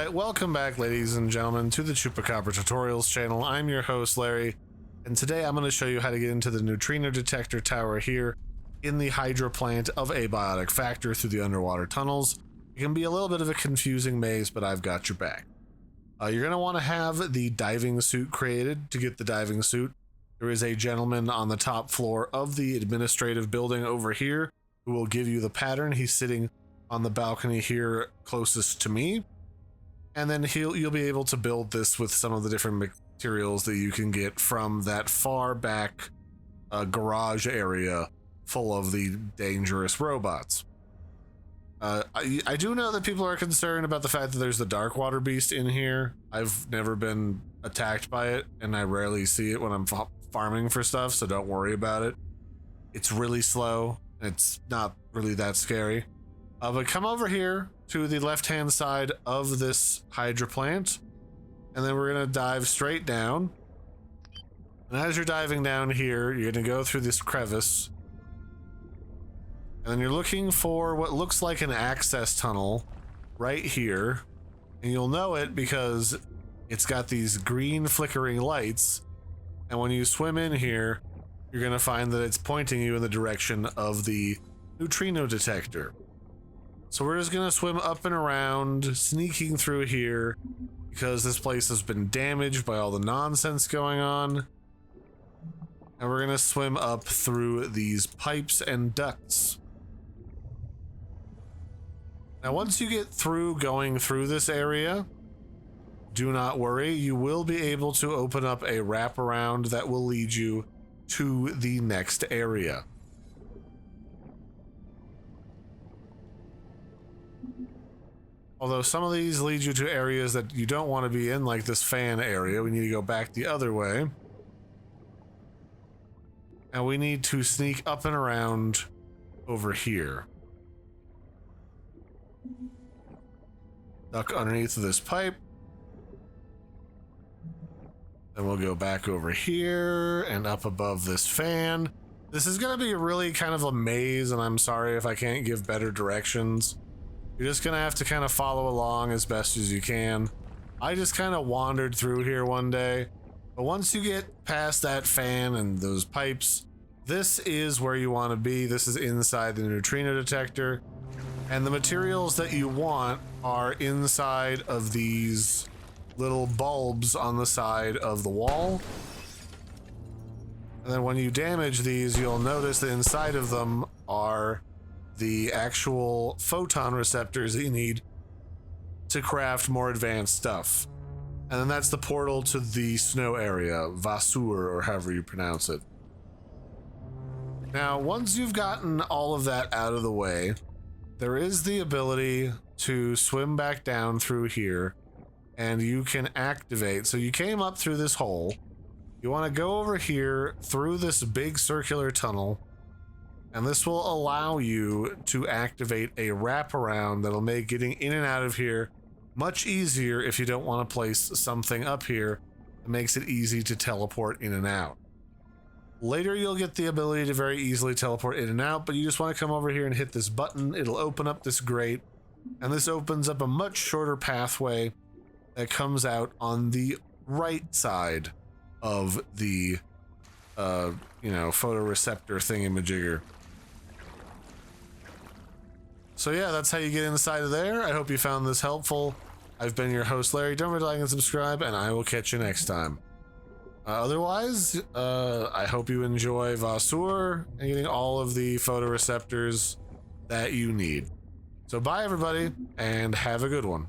Alright, welcome back ladies and gentlemen to the Chupacabra Tutorials channel. I'm your host Larry, and today I'm going to show you how to get into the Neutrino Detector Tower here in the Hydroplant of Abiotic Factor through the underwater tunnels. It can be a little bit of a confusing maze, but I've got your back. You're going to want to have the diving suit created. To get the diving suit, there is a gentleman on the top floor of the administrative building over here who will give you the pattern. He's sitting on the balcony here closest to me. And then you'll be able to build this with some of the different materials that you can get from that far back garage area full of the dangerous robots. I do know that people are concerned about the fact that there's the dark water beast in here. I've never been attacked by it, and I rarely see it when I'm farming for stuff, so don't worry about it. It's really slow. It's not really that scary. But come over here to the left-hand side of this hydroplant, and then we're going to dive straight down. And as you're diving down here, you're going to go through this crevice, and then you're looking for what looks like an access tunnel right here, and you'll know it because it's got these green flickering lights, and when you swim in here, you're going to find that it's pointing you in the direction of the neutrino detector. So we're just gonna swim up and around, sneaking through here, because this place has been damaged by all the nonsense going on. And we're gonna swim up through these pipes and ducts. Now once you get through going through this area, do not worry, you will be able to open up a wraparound that will lead you to the next area. Although some of these lead you to areas that you don't want to be in, like this fan area. We need to go back the other way. And we need to sneak up and around over here. Duck underneath of this pipe. Then we'll go back over here and up above this fan. This is going to be really kind of a maze, and I'm sorry if I can't give better directions. You're just gonna have to kind of follow along as best as you can. I just kind of wandered through here one day, but once you get past that fan and those pipes, this is where you want to be. This is inside the neutrino detector, and the materials that you want are inside of these little bulbs on the side of the wall. And then when you damage these, you'll notice that inside of them are the actual photon receptors that you need to craft more advanced stuff. And then that's the portal to the snow area, Vasur, or however you pronounce it. Now, once you've gotten all of that out of the way, there is the ability to swim back down through here, and you can activate. So you came up through this hole. You want to go over here through this big circular tunnel, and this will allow you to activate a wraparound that'll make getting in and out of here much easier if you don't want to place something up here. It makes it easy to teleport in and out. Later you'll get the ability to very easily teleport in and out, but you just want to come over here and hit this button. It'll open up this grate, and this opens up a much shorter pathway that comes out on the right side of the photoreceptor thingamajigger. So yeah, that's how you get inside of there. I hope you found this helpful. I've been your host, Larry. Don't forget to like and subscribe, and I will catch you next time. Otherwise, I hope you enjoy Vasur and getting all of the photoreceptors that you need. So bye, everybody, and have a good one.